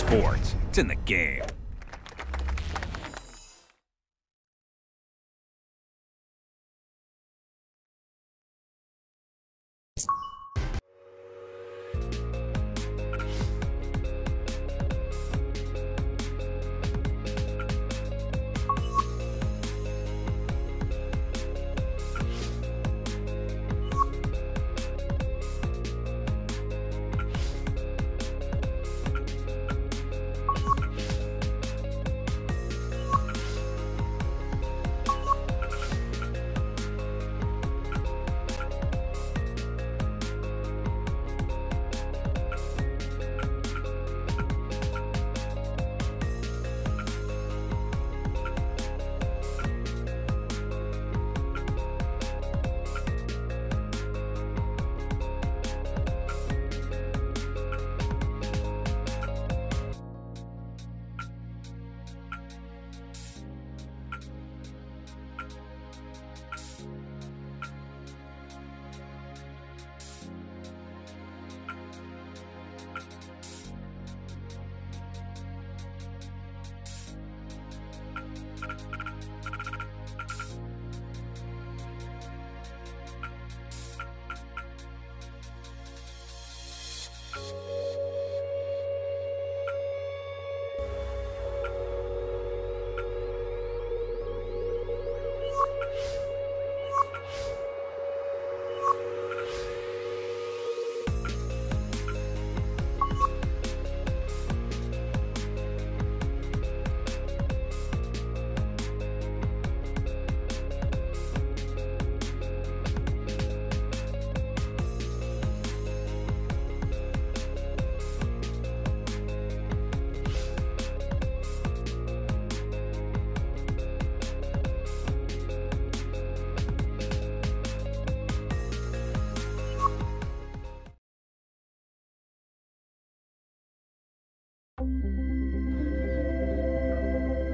sports. It's in the game.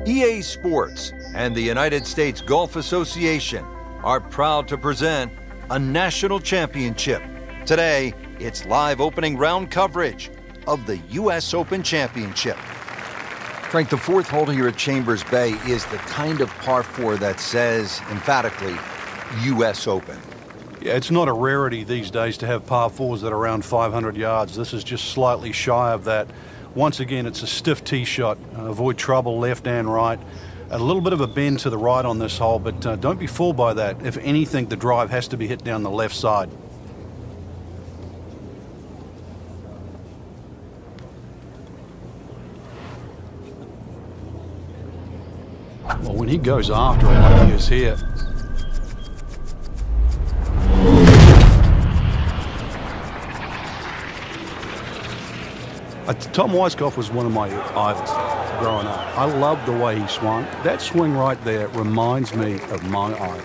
EA Sports and the United States Golf Association are proud to present a national championship. Today, it's live opening round coverage of the U.S. Open Championship. Frank, the fourth hole here at Chambers Bay is the kind of par 4 that says, emphatically, U.S. Open. Yeah, it's not a rarity these days to have par 4s that are around 500 yards. This is just slightly shy of that. Once again, it's a stiff tee shot. Avoid trouble left and right. A little bit of a bend to the right on this hole, but don't be fooled by that. If anything, the drive has to be hit down the left side. Well, when he goes after it like he is here, Tom Weiskopf was one of my idols growing up. I loved the way he swung. That swing right there reminds me of my idol.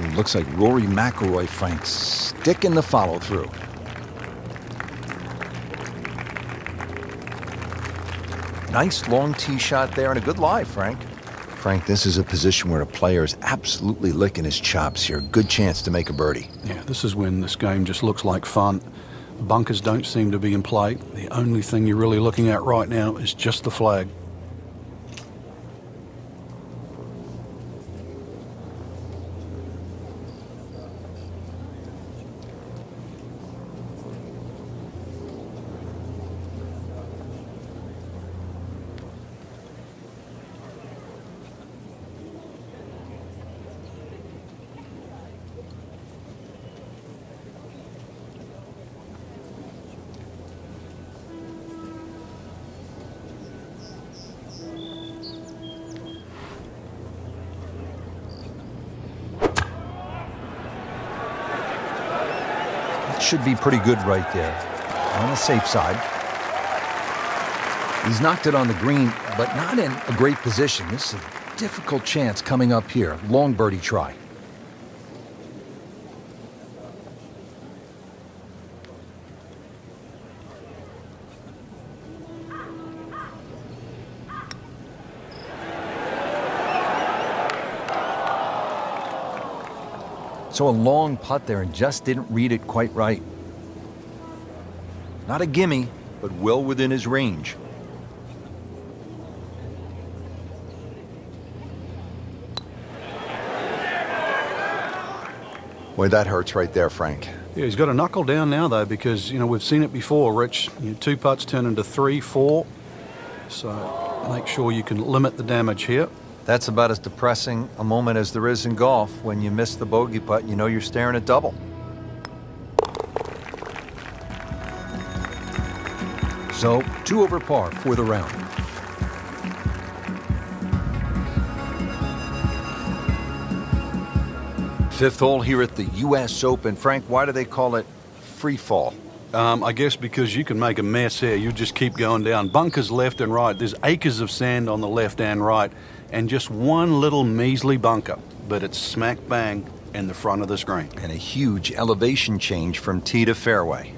It looks like Rory McIlroy, Frank, sticking the follow-through. Nice long tee shot there and a good lie, Frank. Frank, this is a position where a player is absolutely licking his chops here. Good chance to make a birdie. Yeah, this is when this game just looks like fun. Bunkers don't seem to be in play. The only thing you're really looking at right now is just the flag. Should be pretty good right there, on the safe side. He's knocked it on the green, but not in a great position. This is a difficult chance coming up here. Long birdie try. So a long putt there and just didn't read it quite right. Not a gimme, but well within his range. Boy, that hurts right there, Frank. Yeah, he's got to knuckle down now, though, because, you know, we've seen it before, Rich. Two putts turn into 3, 4. So make sure you can limit the damage here. That's about as depressing a moment as there is in golf. When you miss the bogey putt, you know you're staring at double. So, 2 over par for the round. Fifth hole here at the U.S. Open. Frank, why do they call it free fall? I guess because you can make a mess here. You just keep going down. Bunkers left and right. There's acres of sand on the left and right, and just one little measly bunker. But it's smack bang in the front of the screen. And a huge elevation change from tee to fairway.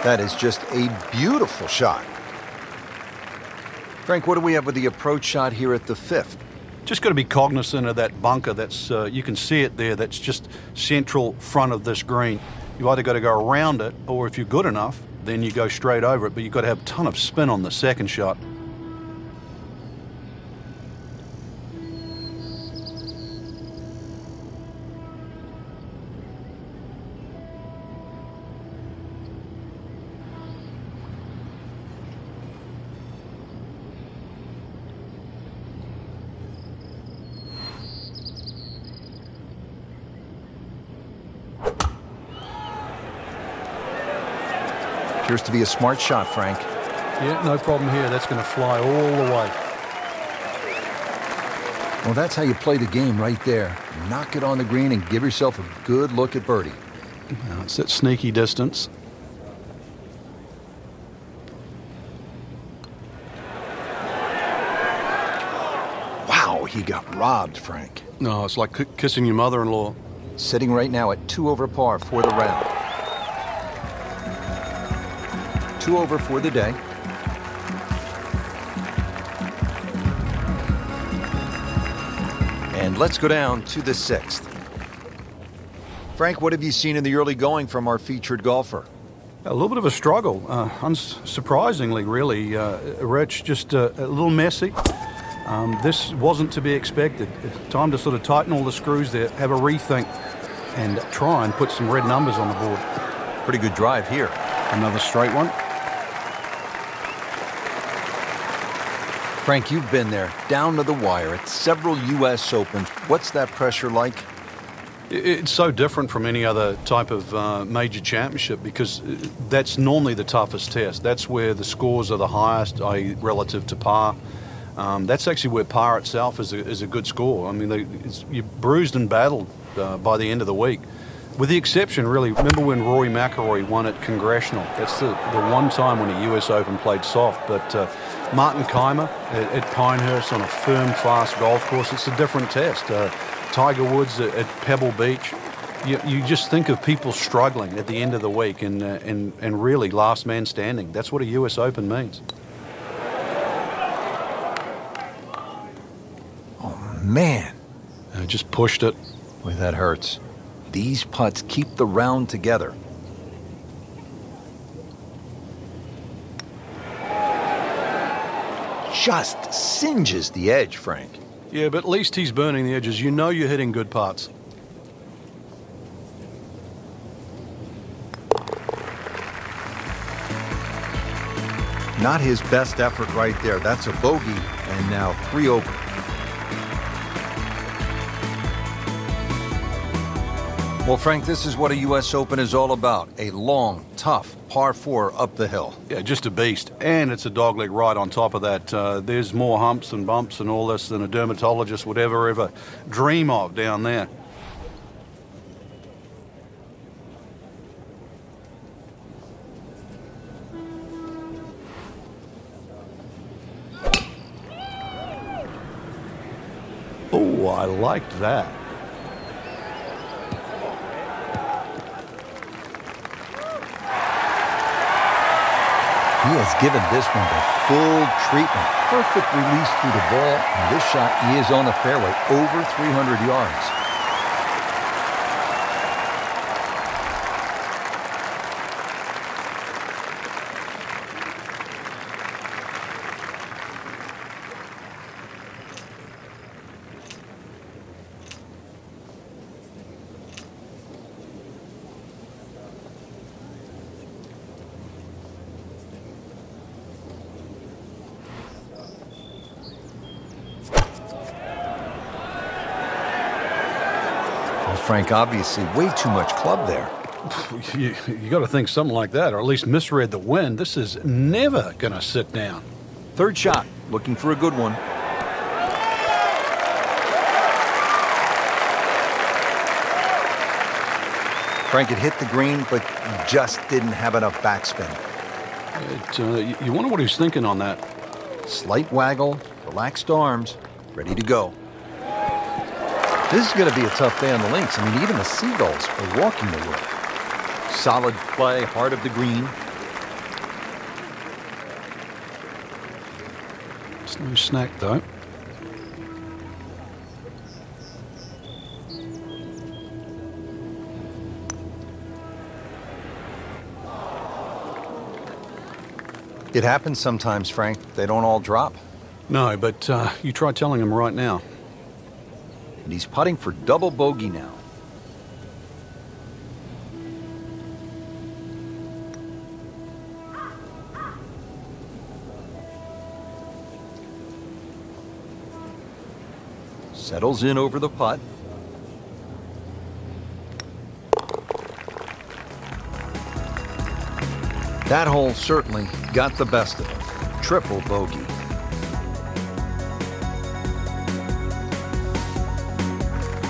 That is just a beautiful shot. Frank, what do we have with the approach shot here at the 5th? Just got to be cognizant of that bunker. That's you can see it there. That's just central front of this green. You either got to go around it, or if you're good enough, then you go straight over it. But you've got to have a ton of spin on the second shot. Appears to be a smart shot, Frank. Yeah, no problem here. That's going to fly all the way. Well, that's how you play the game right there. Knock it on the green and give yourself a good look at birdie. Now, it's that sneaky distance. Wow, he got robbed, Frank. No, it's like kissing your mother-in-law. Sitting right now at 2 over par for the round. 2 over for the day. And let's go down to the 6th. Frank, what have you seen in the early going from our featured golfer? A little bit of a struggle, unsurprisingly, really. Rich, just a little messy. This wasn't to be expected. Time to sort of tighten all the screws there, have a rethink, and try and put some red numbers on the board. Pretty good drive here. Another straight one. Frank, you've been there, down to the wire at several U.S. Opens. What's that pressure like? It's so different from any other type of major championship, because that's normally the toughest test. That's where the scores are the highest, i.e. relative to par. That's actually where par itself is a good score. I mean, you're bruised and battled by the end of the week. With the exception, really, remember when Rory McIlroy won at Congressional? That's the one time when a U.S. Open played soft. But Martin Keimer at Pinehurst on a firm, fast golf course, it's a different test. Tiger Woods at Pebble Beach. You just think of people struggling at the end of the week and really last man standing. That's what a U.S. Open means. Oh, man. Just pushed it. Boy, that hurts. These putts keep the round together. Just singes the edge, Frank. Yeah, but at least he's burning the edges. You know you're hitting good putts. Not his best effort right there. That's a bogey, and now 3 over. Well, Frank, this is what a U.S. Open is all about. A long, tough par 4 up the hill. Yeah, just a beast. And it's a dogleg ride on top of that. There's more humps and bumps and all this than a dermatologist would ever dream of down there. Oh, I liked that. He has given this one the full treatment. Perfect release through the ball, and this shot is on the fairway, over 300 yards. Frank, obviously way too much club there. You got to think something like that, or at least misread the wind. This is never going to sit down. Third shot, looking for a good one. Frank, it hit the green, but just didn't have enough backspin. You wonder what he's thinking on that. Slight waggle, relaxed arms, ready to go. This is going to be a tough day on the links. I mean, even the seagulls are walking the road. Solid play, heart of the green. It's no snack, though. It happens sometimes, Frank. They don't all drop. No, but you try telling him right now. And he's putting for double bogey now. Settles in over the putt. That hole certainly got the best of him. Triple bogey.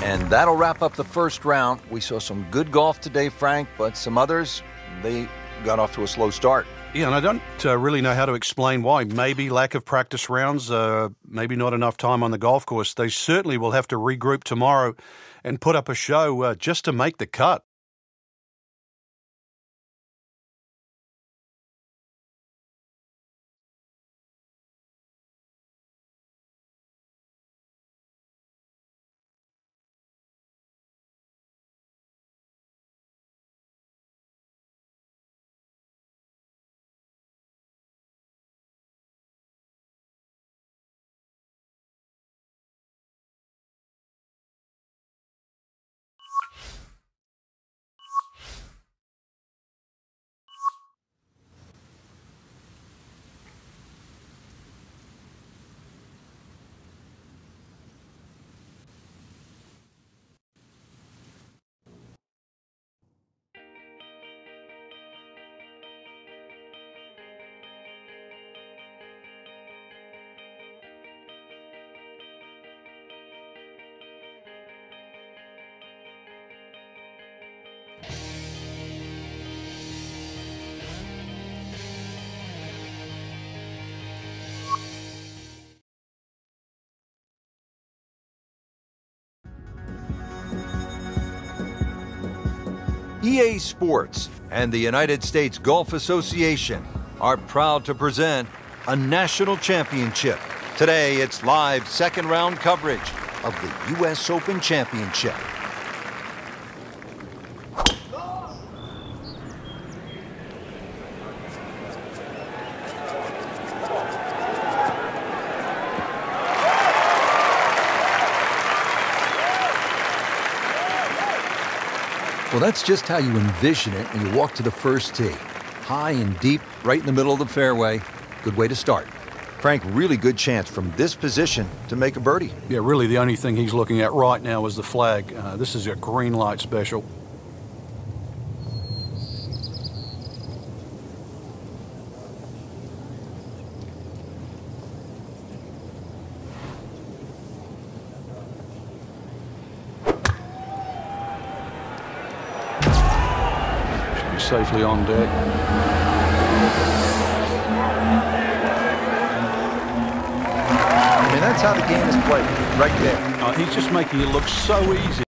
And that'll wrap up the first round. We saw some good golf today, Frank, but some others, they got off to a slow start. Yeah, and I don't really know how to explain why. Maybe lack of practice rounds, maybe not enough time on the golf course. They certainly will have to regroup tomorrow and put up a show just to make the cut. EA Sports and the United States Golf Association are proud to present a national championship. Today, it's live second round coverage of the U.S. Open Championship. Well, that's just how you envision it when you walk to the first tee. High and deep, right in the middle of the fairway. Good way to start. Frank, really good chance from this position to make a birdie. Yeah, really the only thing he's looking at right now is the flag. This is a green light special. Safely on deck. I mean, that's how the game is played, right there. He's just making it look so easy.